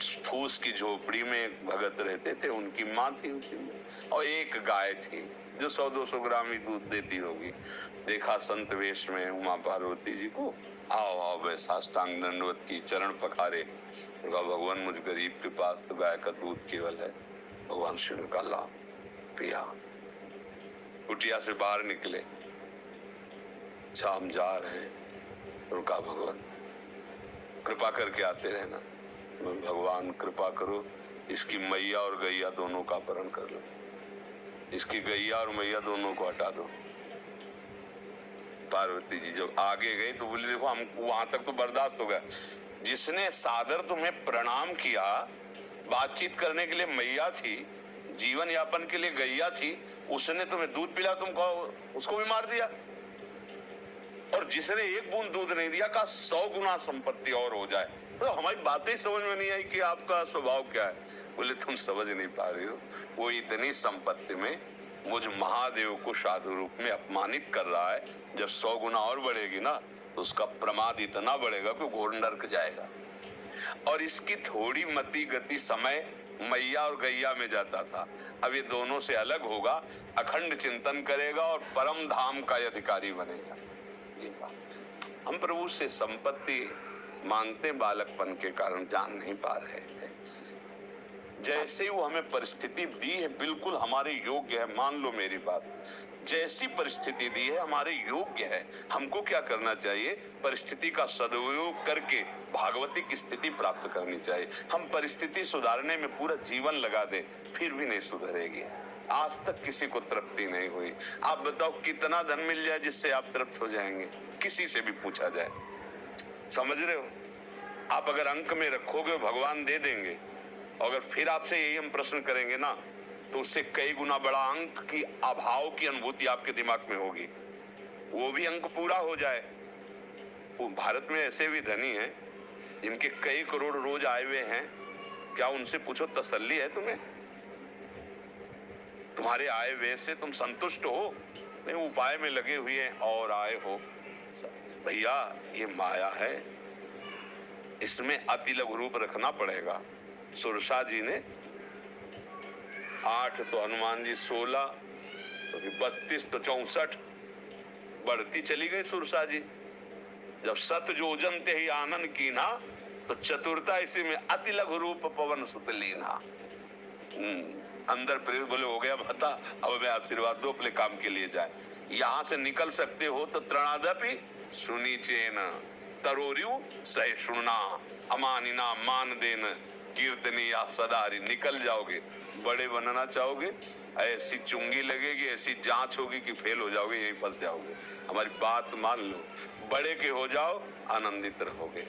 फूस की झोपड़ी में एक भगत रहते थे, उनकी माँ थी उसी में, और एक गाय थी जो 100-200 ग्राम ही दूध देती होगी। देखा संत वेश में उमा पार्वती जी को, आओ आओ बे, साष्टांग दंडवत की, चरण पखारे। कहा भगवान मुझ गरीब के पास तो गाय का दूध केवल है। भगवान शिव ने कहा ला पिया। कुटिया से बाहर निकले, शाम जा रहे हैं, रुका भगवान कृपा करके आते रहना। भगवान कृपा करो, इसकी मैया और गैया दोनों का अपहरण कर लो, इसकी गैया और मैया दोनों को हटा दो। पार्वती जी जब आगे गई तो बोली देखो हम वहां तक तो बर्दाश्त हो गया, जिसने सादर तुम्हें प्रणाम किया, बातचीत करने के लिए मैया थी, जीवन यापन के लिए गैया थी, उसने तुम्हें दूध पिला, तुम कहो उसको भी मार दिया। और जिसने एक बूंद दूध नहीं दिया का 100 गुना संपत्ति और हो जाए। तो हमारी बातें समझ में नहीं आई कि आपका स्वभाव क्या है। बोले तुम समझ नहीं पा रहे हो, वो इतनी संपत्ति में मुझ महादेव को साधु रूप में अपमानित कर रहा है। जब 100 गुना और बढ़ेगी ना तो उसका प्रमाद इतना बढ़ेगा कि घोर नरक जाएगा। और इसकी थोड़ी मति गति समय मैया और गैया में जाता था, अब ये दोनों से अलग होगा, अखंड चिंतन करेगा और परम धाम का अधिकारी बनेगा। हम प्रभु से संपत्ति मांगते बालकपन के कारण जान नहीं पा रहे हैं। जैसे वो हमें परिस्थिति दी है बिल्कुल हमारे योग्य है, मान लो मेरी बात, जैसी परिस्थिति दी है हमारे योग्य है। हमको क्या करना चाहिए, परिस्थिति का सदुपयोग करके भागवती की स्थिति प्राप्त करनी चाहिए। हम परिस्थिति सुधारने में पूरा जीवन लगा दे फिर भी नहीं सुधरेगी। आज तक किसी को तृप्ति नहीं हुई। आप बताओ कितना धन मिल जाए जिससे आप तृप्त हो जाएंगे, किसी से भी पूछा जाए। समझ रहे हो, आप अगर अंक में रखोगे भगवान दे देंगे, अगर फिर आपसे यही हम प्रश्न करेंगे ना तो उससे कई गुना बड़ा अंक की अभाव की अनुभूति आपके दिमाग में होगी, वो भी अंक पूरा हो जाए। तो भारत में ऐसे भी धनी हैं जिनके कई करोड़ रोज आए हुए हैं, क्या उनसे पूछो तसल्ली है तुम्हें, तुम्हारे आए हुए से तुम संतुष्ट हो? नहीं, उपाय में लगे हुए हैं और आए हो। भैया ये माया है, इसमें अति लघु रूप रखना पड़ेगा। सुरसा जी ने 8 तो हनुमान जी 16 तो 32 तो 64 बढ़ती चली गई सुरसा जी। जब सत जोजन ते ही आनंद की ना तो चतुरता इसी में अति लघु रूप पवन सुत लीना। अंदर प्रेम बोले हो गया बता, अब मैं आशीर्वाद दो अपने काम के लिए जाए। यहाँ से निकल सकते हो तो त्रणादपि सुनीचेन तरोरियु सहिष्णुना अमानिना मान देन कीर्तनी या सदारी। निकल जाओगे, बड़े बनना चाहोगे, ऐसी चुंगी लगेगी, ऐसी जांच होगी कि फेल हो जाओगे, यहीं फंस जाओगे। हमारी बात मान लो, बड़े के हो जाओ, आनंदित रहोगे।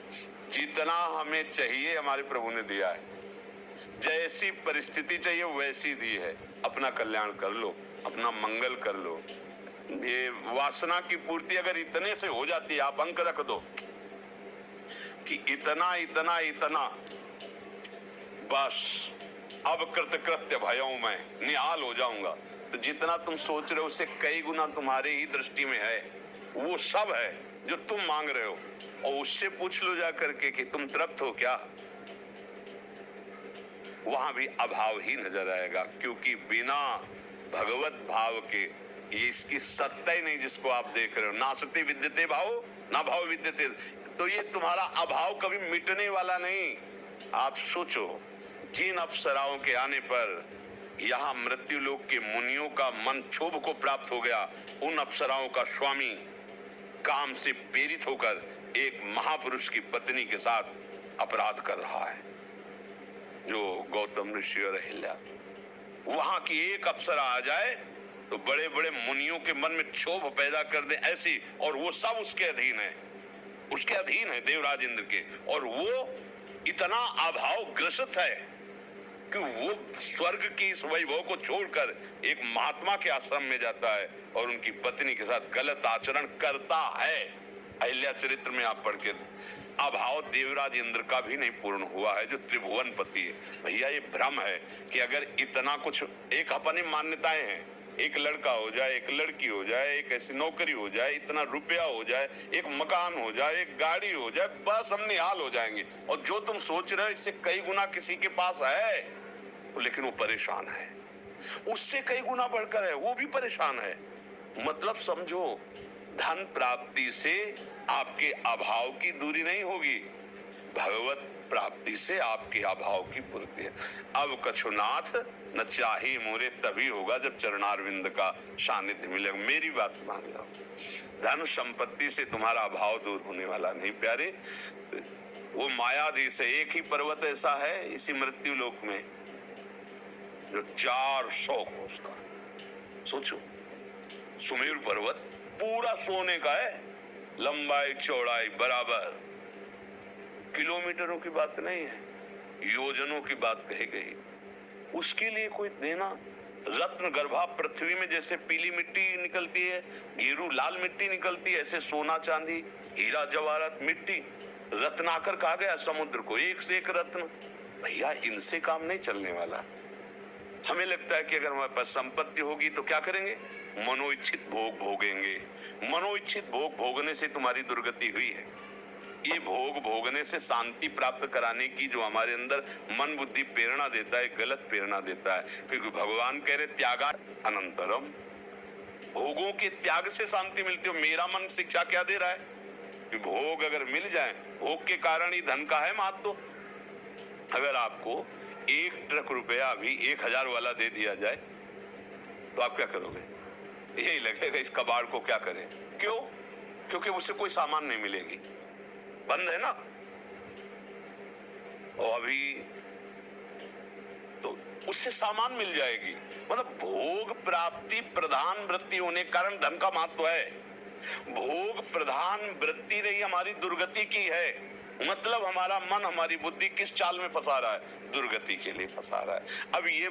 जितना हमें चाहिए हमारे प्रभु ने दिया है, जैसी परिस्थिति चाहिए वैसी दी है। अपना कल्याण कर लो, अपना मंगल कर लो। ये वासना की पूर्ति अगर इतने से हो जाती है, आप अंक रख दो कि इतना इतना इतना, बस अब कृतकृत्य भयों में निहाल हो जाऊंगा, तो जितना तुम सोच रहे हो उससे कई गुना तुम्हारी ही दृष्टि में है, वो सब है जो तुम मांग रहे हो। और उससे पूछ लो जा करके कि तुम तृप्त हो क्या, वहां भी अभाव ही नजर आएगा। क्योंकि बिना भगवत भाव के ये इसकी सत्ता ही नहीं जिसको आप देख रहे हो। नासति विद्यते भाव ना भाव विद्यते, तो ये तुम्हारा अभाव कभी मिटने वाला नहीं। आप सोचो, जिन अप्सराओं के आने पर यहाँ मृत्यु लोक के मुनियों का मन क्षोभ को प्राप्त हो गया, उन अप्सराओं का स्वामी काम से प्रेरित होकर एक महापुरुष की पत्नी के साथ अपराध कर रहा है, जो गौतम ऋषि और अहिल्या। वहां की एक अप्सरा आ जाए तो बड़े बड़े मुनियों के मन में क्षोभ पैदा कर दे ऐसी, और वो सब उसके अधीन है, उसके अधीन है देवराज इंद्र के। और वो इतना अभाव ग्रसित है कि वो स्वर्ग की इस वैभव को छोड़कर एक महात्मा के आश्रम में जाता है और उनकी पत्नी के साथ गलत आचरण करता है। अहिल्या चरित्र में आप पढ़ के, अभाव देवराज इंद्र का भी नहीं पूर्ण हुआ है जो त्रिभुवन पति है। भैया ये भ्रम है कि अगर इतना कुछ, एक अपनी मान्यताएं हैं, एक लड़का हो जाए, एक लड़की हो जाए, एक ऐसी नौकरी हो जाए, इतना रुपया हो जाए, एक मकान हो जाए, एक गाड़ी हो जाए, बस हम निहाल हो जाएंगे। और जो तुम सोच रहे हो इससे कई गुना किसी के पास है, लेकिन वो परेशान है, उससे कई गुना बढ़कर है, वो भी परेशान है। मतलब समझो, धन प्राप्ति से आपके अभाव की दूरी नहीं होगी, भगवत प्राप्ति से आपके अभाव की पूर्ति है। अब कछुनाथ न चाहे मोरे तभी होगा जब चरणारविंद का सानिध्य मिलेगा। मेरी बात मान लो, धन संपत्ति से तुम्हारा अभाव दूर होने वाला नहीं प्यारे। वो मायाधीश है, एक ही पर्वत ऐसा है इसी मृत्यु लोक में जो 400 कोस का, सोचो, सुमेरु पर्वत पूरा सोने का है, लंबाई चौड़ाई बराबर, किलोमीटरों की बात नहीं है, योजनों की बात कही गई। उसके लिए कोई देना, रत्न गर्भा पृथ्वी में जैसे पीली मिट्टी निकलती है, गेरू लाल मिट्टी निकलती है, ऐसे सोना चांदी हीरा जवाहरात मिट्टी, रत्नाकर कहा गया समुद्र को, एक से एक रत्न। भैया इनसे काम नहीं चलने वाला। हमें लगता है कि अगर हमारे पास संपत्ति होगी तो क्या करेंगे, मनोइच्छित भोग भोगेंगे। मनोइच्छित भोग भोगने से तुम्हारी दुर्गति हुई है। ये भोग भोगने से शांति प्राप्त कराने की जो हमारे अंदर मन बुद्धि प्रेरणा देता है, गलत प्रेरणा देता है। क्योंकि भगवान कह रहे त्यागा अनंतरम, भोगों के त्याग से शांति मिलती हो। मेरा मन शिक्षा क्या दे रहा है कि भोग अगर मिल जाए, भोग के कारण ही धन का है महत्व। अगर आपको 1 ट्रक रुपया भी 1000 वाला दे दिया जाए तो आप क्या करोगे? यही लगेगा इस कबाड़ को क्या करें। क्यों? क्योंकि उससे कोई सामान नहीं मिलेगी, बंद है ना। और अभी तो उससे सामान मिल जाएगी। मतलब भोग प्राप्ति प्रधान वृत्ति होने के कारण धन का महत्व है। भोग प्रधान वृत्ति नहीं हमारी दुर्गति की है। मतलब हमारा मन हमारी बुद्धि किस चाल में फंसा रहा है? दुर्गति के लिए फंसा रहा है। अब ये